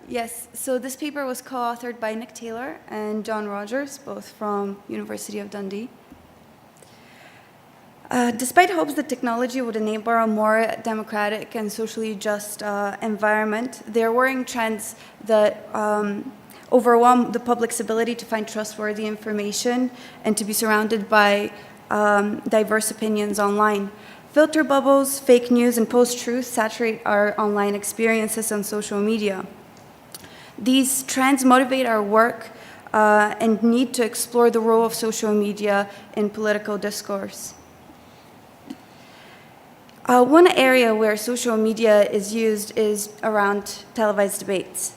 Yes, so this paper was co-authored by Nick Taylor and John Rogers, both from University of Dundee. Despite hopes that technology would enable a more democratic and socially just environment, there are worrying trends that overwhelm the public's ability to find trustworthy information and to be surrounded by diverse opinions online. Filter bubbles, fake news, and post-truth saturate our online experiences on social media. These trends motivate our work and need to explore the role of social media in political discourse. One area where social media is used is around televised debates.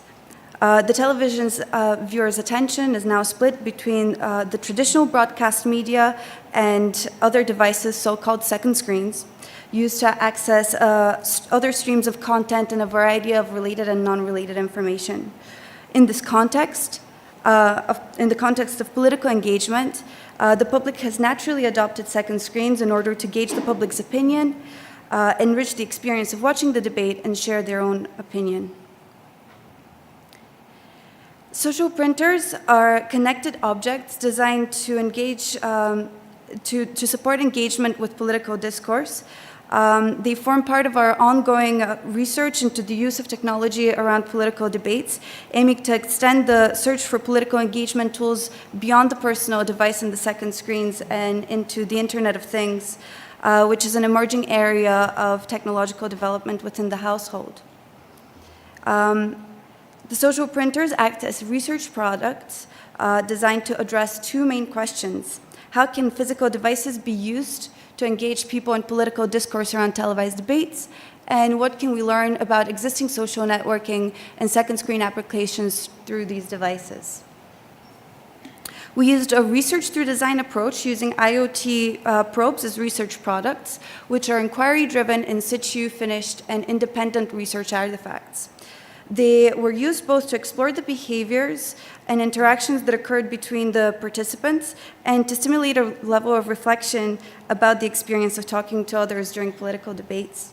The television's viewers' attention is now split between the traditional broadcast media and other devices, so-called second screens, used to access other streams of content and a variety of related and non-related information. In this context, in the context of political engagement, the public has naturally adopted second screens in order to gauge the public's opinion, enrich the experience of watching the debate, and share their own opinion. Social printers are connected objects designed to engage, to support engagement with political discourse. They form part of our ongoing research into the use of technology around political debates, aiming to extend the search for political engagement tools beyond the personal device and the second screens and into the Internet of Things, which is an emerging area of technological development within the household. The social printers act as research products designed to address two main questions. How can physical devices be used to engage people in political discourse around televised debates? And what can we learn about existing social networking and second screen applications through these devices? We used a research through design approach using IoT probes as research products, which are inquiry-driven, in situ, finished, and independent research artifacts. They were used both to explore the behaviors and interactions that occurred between the participants and to stimulate a level of reflection about the experience of talking to others during political debates.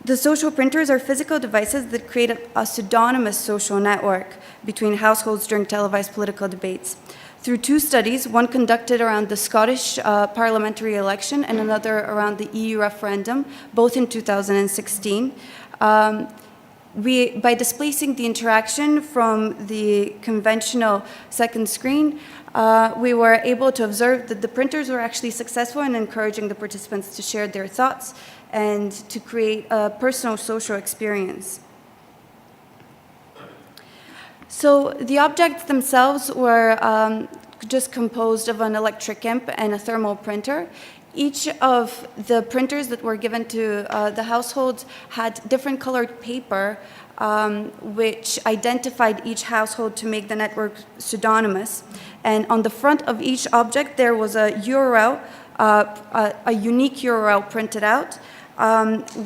The social printers are physical devices that create a pseudonymous social network between households during televised political debates. Through two studies, one conducted around the Scottish parliamentary election and another around the EU referendum, both in 2016, by displacing the interaction from the conventional second screen, we were able to observe that the printers were actually successful in encouraging the participants to share their thoughts and to create a personal social experience. So the objects themselves were just composed of an electric imp and a thermal printer. Each of the printers that were given to the households had different colored paper, which identified each household to make the network pseudonymous. And on the front of each object, there was a URL, a unique URL printed out,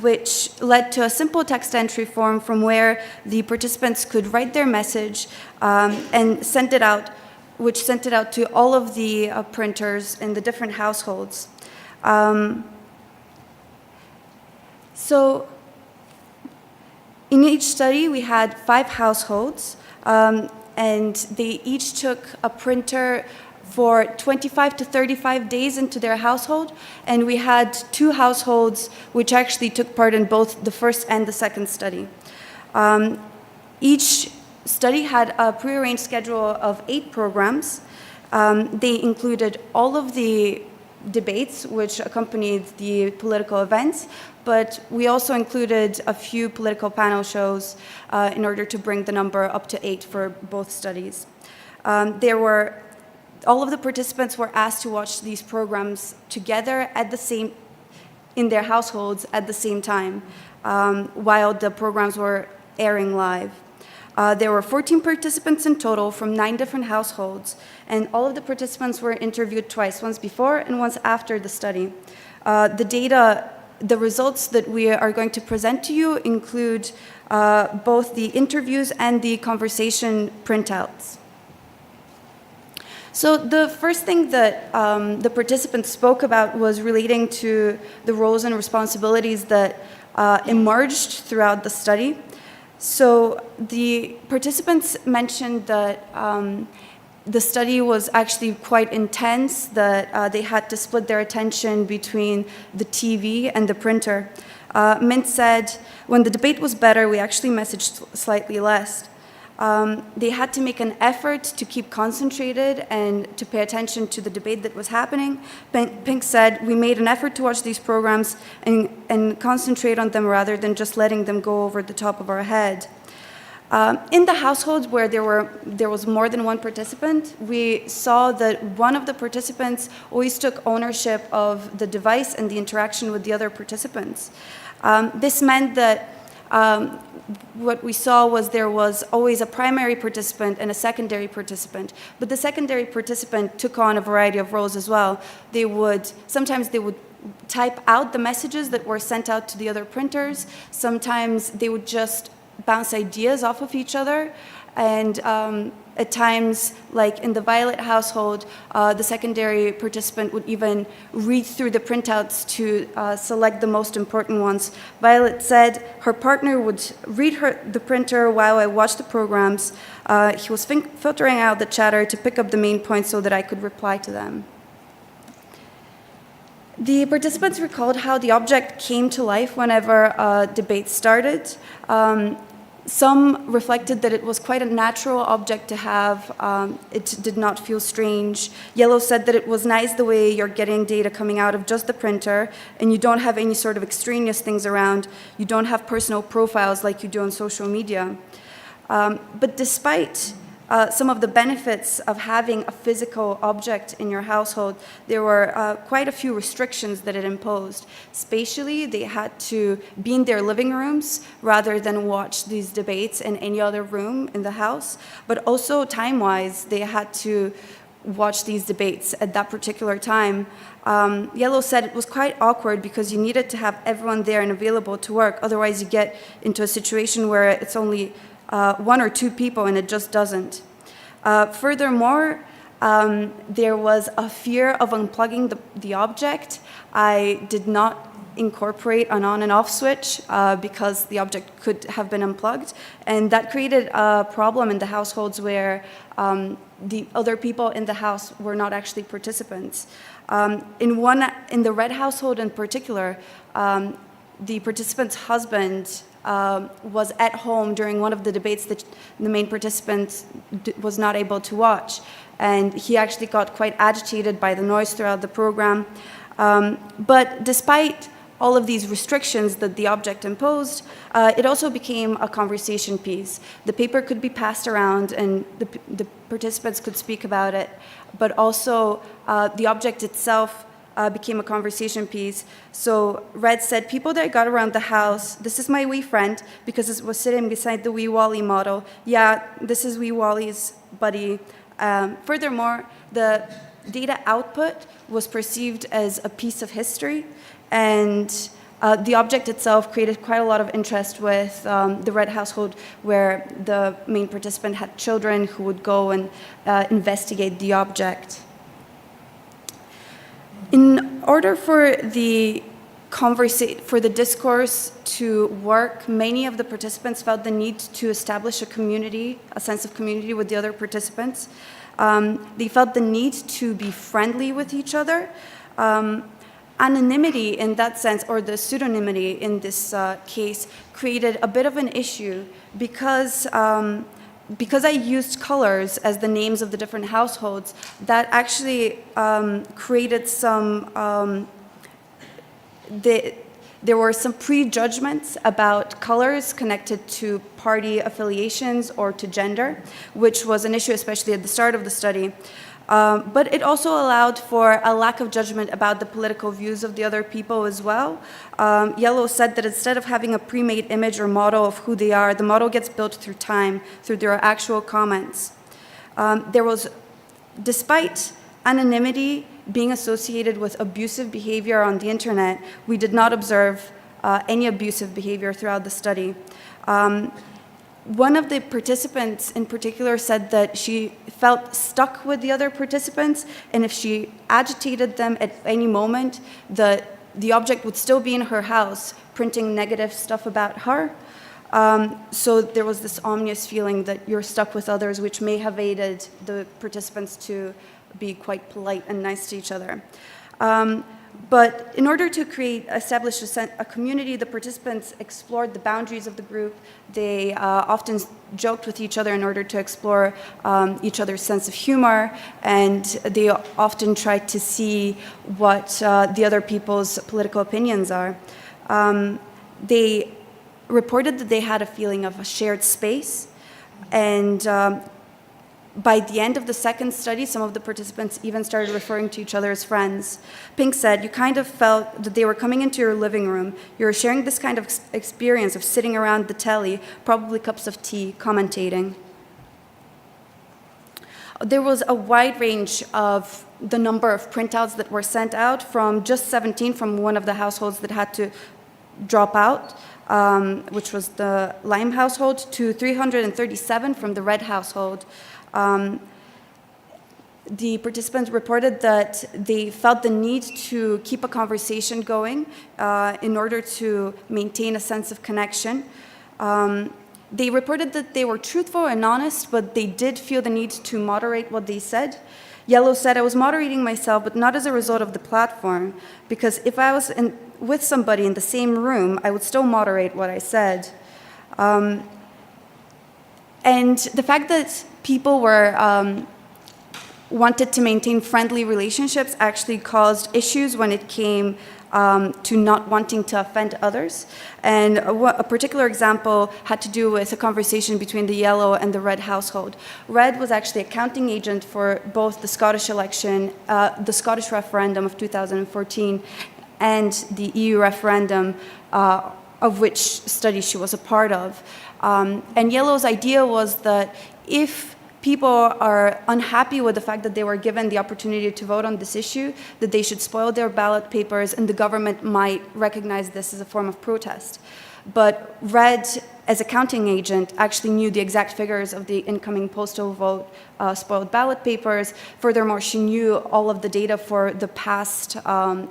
which led to a simple text entry form from where the participants could write their message and send it out, which sent it out to all of the printers in the different households. So in each study, we had 5 households, and they each took a printer for 25 to 35 days into their household, and we had 2 households which actually took part in both the first and the second study. Each study had a prearranged schedule of 8 programs. They included all of the debates which accompanied the political events, but we also included a few political panel shows in order to bring the number up to 8 for both studies. All of the participants were asked to watch these programs together in their households at the same time, while the programs were airing live. There were 14 participants in total from 9 different households, and all of the participants were interviewed twice, once before and once after the study. The results that we are going to present to you include both the interviews and the conversation printouts. So the first thing that the participants spoke about was relating to the roles and responsibilities that emerged throughout the study. So the participants mentioned that the study was actually quite intense, that they had to split their attention between the TV and the printer. Mint said, when the debate was better, we actually messaged slightly less. They had to make an effort to keep concentrated and to pay attention to the debate that was happening. Pink said, we made an effort to watch these programs and concentrate on them rather than just letting them go over the top of our head. In the households where there was more than one participant, we saw that one of the participants always took ownership of the device and the interaction with the other participants. This meant that what we saw was there was always a primary participant and a secondary participant, but the secondary participant took on a variety of roles as well. Sometimes they would type out the messages that were sent out to the other printers. Sometimes they would just bounce ideas off of each other, and at times, like in the Violet household, the secondary participant would even read through the printouts to select the most important ones. Violet said her partner would read the printer while I watched the programs. He was filtering out the chatter to pick up the main points so that I could reply to them. The participants recalled how the object came to life whenever a debate started. Some reflected that it was quite a natural object to have. It did not feel strange. Yellow said that it was nice the way you're getting data coming out of just the printer, and you don't have any sort of extraneous things around. You don't have personal profiles like you do on social media. But despite some of the benefits of having a physical object in your household, there were quite a few restrictions that it imposed. Spatially, they had to be in their living rooms rather than watch these debates in any other room in the house. But also time-wise, they had to watch these debates at that particular time. Yellow said it was quite awkward because you needed to have everyone there and available to work. Otherwise, you get into a situation where it's only one or two people, and it just doesn't. Furthermore, there was a fear of unplugging the object. I did not incorporate an on and off switch because the object could have been unplugged, and that created a problem in the households where the other people in the house were not actually participants. In the red household in particular, the participant's husband was at home during one of the debates that the main participant was not able to watch. And he actually got quite agitated by the noise throughout the program. But despite all of these restrictions that the object imposed, it also became a conversation piece. The paper could be passed around and the participants could speak about it, but also the object itself became a conversation piece. So Red said, people that got around the house, this is my wee friend, because it was sitting beside the wee Wally model. Yeah, this is wee Wally's buddy. Furthermore, the data output was perceived as a piece of history, and the object itself created quite a lot of interest with the Red household, where the main participant had children who would go and investigate the object. In order for the discourse to work, many of the participants felt the need to establish a community, a sense of community with the other participants. They felt the need to be friendly with each other. Anonymity in that sense, or the pseudonymity in this case, created a bit of an issue because I used colors as the names of the different households. That actually created some, there were some prejudgments about colors connected to party affiliations or to gender, which was an issue especially at the start of the study. But it also allowed for a lack of judgment about the political views of the other people as well. Yellow said that instead of having a pre-made image or model of who they are, the model gets built through time, through their actual comments. Despite anonymity being associated with abusive behavior on the internet, we did not observe any abusive behavior throughout the study. One of the participants in particular said that she felt stuck with the other participants, and if she agitated them at any moment, the the object would still be in her house, printing negative stuff about her. So there was this ominous feeling that you're stuck with others, which may have aided the participants to be quite polite and nice to each other. But in order to establish a community, the participants explored the boundaries of the group. They often joked with each other in order to explore each other's sense of humor, and they often tried to see what the other people's political opinions are. They reported that they had a feeling of a shared space, and by the end of the second study, some of the participants even started referring to each other as friends. Pink said, you kind of felt that they were coming into your living room. You were sharing this kind of experience of sitting around the telly, probably cups of tea, commentating. There was a wide range of the number of printouts that were sent out, from just 17 from one of the households that had to drop out, which was the Lime household, to 337 from the Red household. The participants reported that they felt the need to keep a conversation going in order to maintain a sense of connection. They reported that they were truthful and honest, but they did feel the need to moderate what they said. Yellow said, I was moderating myself, but not as a result of the platform, because if I was with somebody in the same room, I would still moderate what I said. And the fact that people wanted to maintain friendly relationships actually caused issues when it came to not wanting to offend others. And a particular example had to do with a conversation between the Yellow and the Red household. Red was actually a counting agent for both the Scottish election, the Scottish referendum of 2014, and the EU referendum, of which study she was a part of. And Yellow's idea was that if people are unhappy with the fact that they were given the opportunity to vote on this issue, that they should spoil their ballot papers, and the government might recognize this as a form of protest. But Red, as a counting agent, actually knew the exact figures of the incoming postal vote spoiled ballot papers. Furthermore, she knew all of the data for the past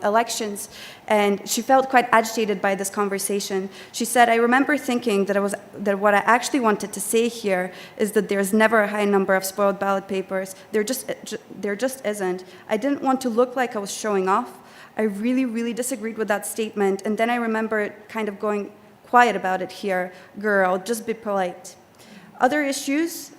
elections, and she felt quite agitated by this conversation. She said, I remember thinking that what I actually wanted to say here is that there's never a high number of spoiled ballot papers. There just isn't. I didn't want to look like I was showing off. I really, really disagreed with that statement, and then I remember kind of going quiet about it here. Girl, just be polite. Other issues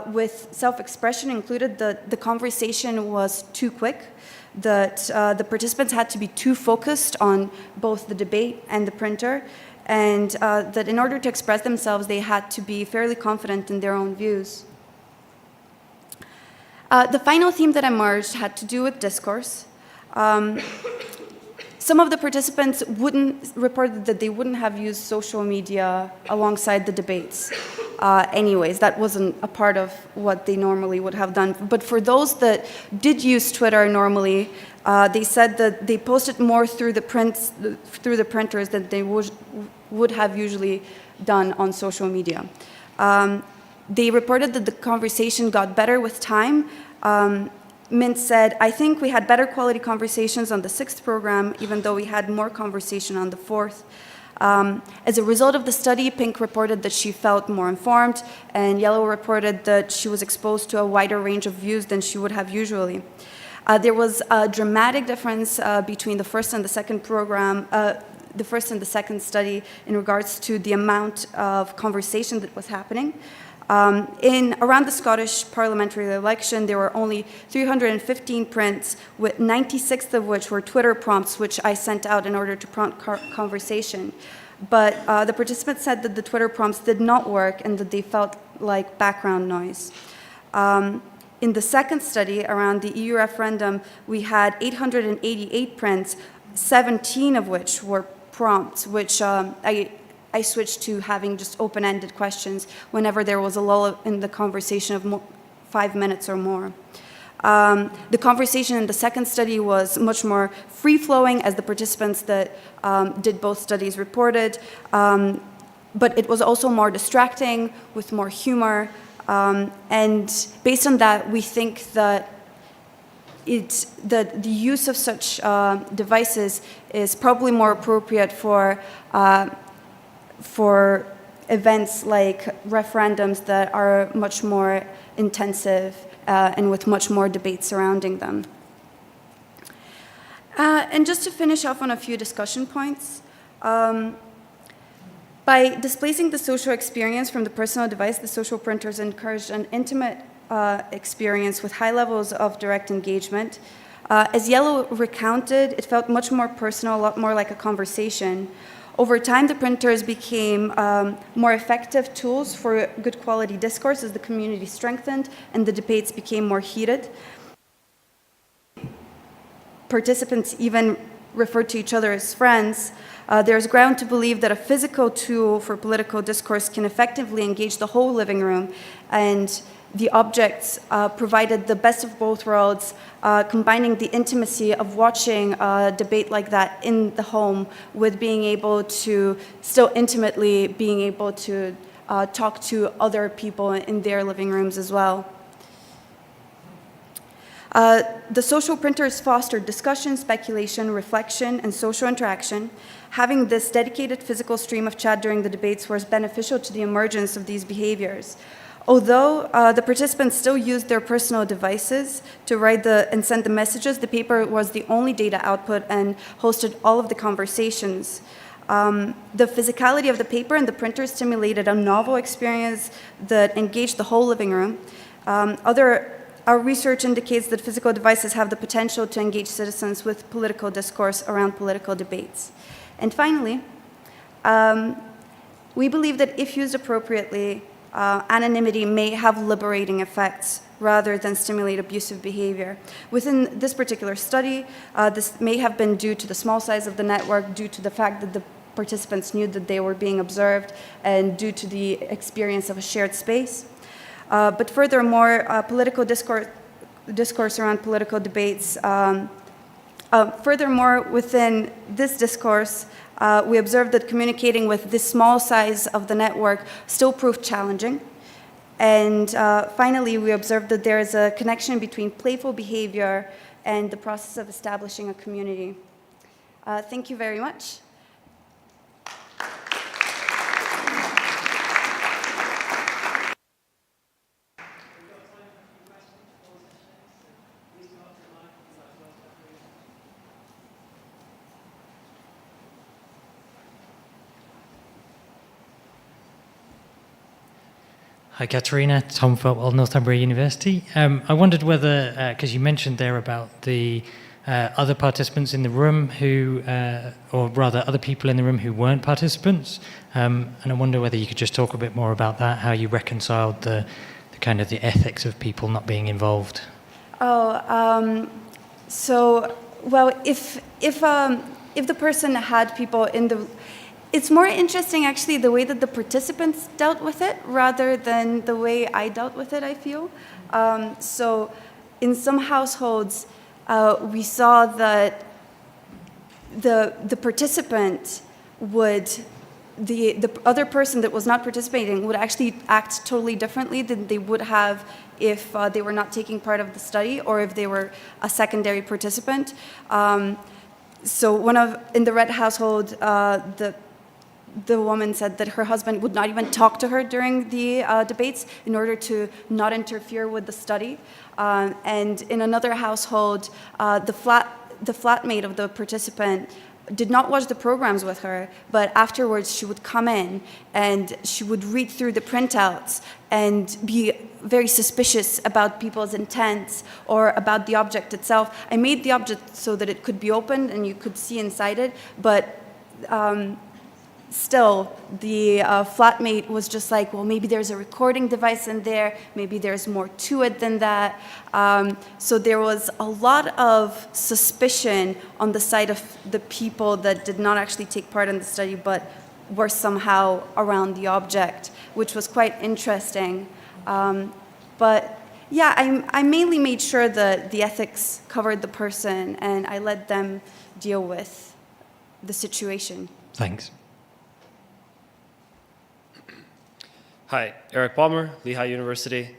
with self-expression included that the conversation was too quick, that the participants had to be too focused on both the debate and the printer, and that in order to express themselves, they had to be fairly confident in their own views. The final theme that emerged had to do with discourse. Some of the participants reported that they wouldn't have used social media alongside the debates. Anyways, that wasn't a part of what they normally would have done. But for those that did use Twitter normally, they said that they posted more through the printers than they would have usually done on social media. They reported that the conversation got better with time. Mint said, I think we had better quality conversations on the 6th program, even though we had more conversation on the 4th. As a result of the study, Pink reported that she felt more informed, and Yellow reported that she was exposed to a wider range of views than she would have usually. There was a dramatic difference between the first and the second program, the first and the second study in regards to the amount of conversation that was happening. Around the Scottish parliamentary election, there were only 315 prints, with 96 of which were Twitter prompts, which I sent out in order to prompt conversation. But the participants said that the Twitter prompts did not work and that they felt like background noise. In the second study, around the EU referendum, we had 888 prints, 17 of which were prompts, which I switched to having just open-ended questions whenever there was a lull in the conversation of 5 minutes or more. The conversation in the second study was much more free-flowing, as the participants that did both studies reported, but it was also more distracting, with more humor, and based on that, we think that the use of such devices is probably more appropriate for events like referendums that are much more intensive and with much more debate surrounding them. And just to finish off on a few discussion points, by displacing the social experience from the personal device, the social printers encouraged an intimate experience with high levels of direct engagement. As Yellow recounted, it felt much more personal, a lot more like a conversation. Over time, the printers became more effective tools for good quality discourse as the community strengthened and the debates became more heated. Participants even referred to each other as friends. There's ground to believe that a physical tool for political discourse can effectively engage the whole living room, and the objects provided the best of both worlds, combining the intimacy of watching a debate like that in the home with being able to still intimately being able to talk to other people in their living rooms as well. The social printers fostered discussion, speculation, reflection, and social interaction. Having this dedicated physical stream of chat during the debates was beneficial to the emergence of these behaviors. Although the participants still used their personal devices to write and send the messages, the paper was the only data output and hosted all of the conversations. The physicality of the paper and the printer stimulated a novel experience that engaged the whole living room. Our research indicates that physical devices have the potential to engage citizens with political discourse around political debates. And finally, we believe that if used appropriately, anonymity may have liberating effects rather than stimulate abusive behavior. Within this particular study, this may have been due to the small size of the network, due to the fact that the participants knew that they were being observed, and due to the experience of a shared space. But furthermore, political discourse around political debates. Furthermore, within this discourse, we observed that communicating with this small size of the network still proved challenging. And finally, we observed that there is a connection between playful behavior and the process of establishing a community. Thank you very much. Hi, Katerina. Tom Feltwell, Northumbria University. I wondered whether, because you mentioned there about the other participants in the room who, or rather other people in the room who weren't participants, and I wonder whether you could just talk a bit more about that, how you reconciled the kind of the ethics of people not being involved. So, well, if the person had people in the, it's more interesting actually the way that the participants dealt with it rather than the way I dealt with it, I feel. So in some households, we saw that the participant would, the other person that was not participating would actually act totally differently than they would have if they were not taking part of the study or if they were a secondary participant. So in the Red household, the woman said that her husband would not even talk to her during the debates in order to not interfere with the study. And in another household, the flatmate of the participant did not watch the programs with her, but afterwards she would come in and she would read through the printouts and be very suspicious about people's intents or about the object itself. I made the object so that it could be opened and you could see inside it, but still, the flatmate was just like, well, maybe there's a recording device in there, maybe there's more to it than that. So there was a lot of suspicion on the side of the people that did not actually take part in the study, but were somehow around the object, which was quite interesting. But yeah, I mainly made sure that the ethics covered the person, and I let them deal with the situation. Thanks. Hi, Eric Palmer, Lehigh University.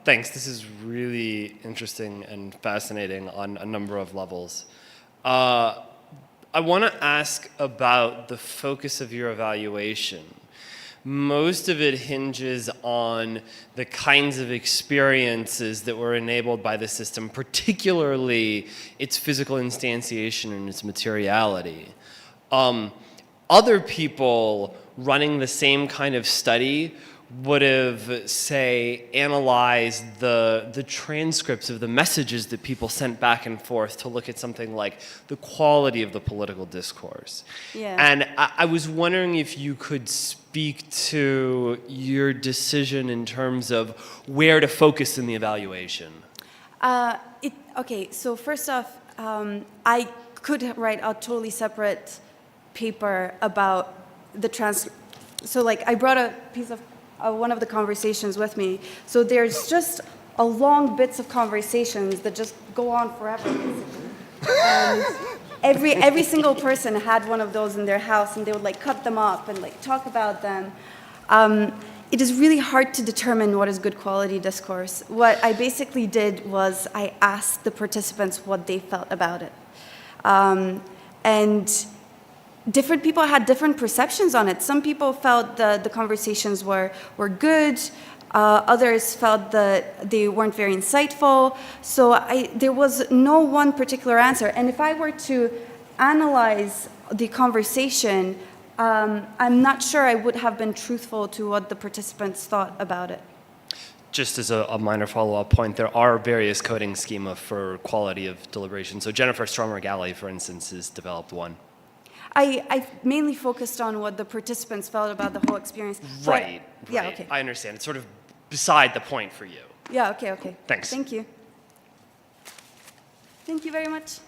Thanks. This is really interesting and fascinating on a number of levels. I want to ask about the focus of your evaluation. Most of it hinges on the kinds of experiences that were enabled by the system, particularly its physical instantiation and its materiality. Other people running the same kind of study would have, say, analyzed the transcripts of the messages that people sent back and forth to look at something like the quality of the political discourse. Yeah. And I was wondering if you could speak to your decision in terms of where to focus in the evaluation. Okay, so first off, I could write a totally separate paper about the so like I brought a piece of one of the conversations with me. So there's just a long bits of conversations that just go on forever, basically. And every single person had one of those in their house, and they would like cut them up and like talk about them. It is really hard to determine what is good quality discourse. What I basically did was I asked the participants what they felt about it. And different people had different perceptions on it. Some people felt the conversations were good. Others felt that they weren't very insightful. So there was no one particular answer. And if I were to analyze the conversation, I'm not sure I would have been truthful to what the participants thought about it. Just as a minor follow-up point, there are various coding schema for quality of deliberation. So Jennifer Stromer-Galley, for instance, has developed one. I mainly focused on what the participants felt about the whole experience. Right. Yeah, okay. I understand. It's sort of beside the point for you. Yeah, okay. Thanks. Thank you. Thank you very much.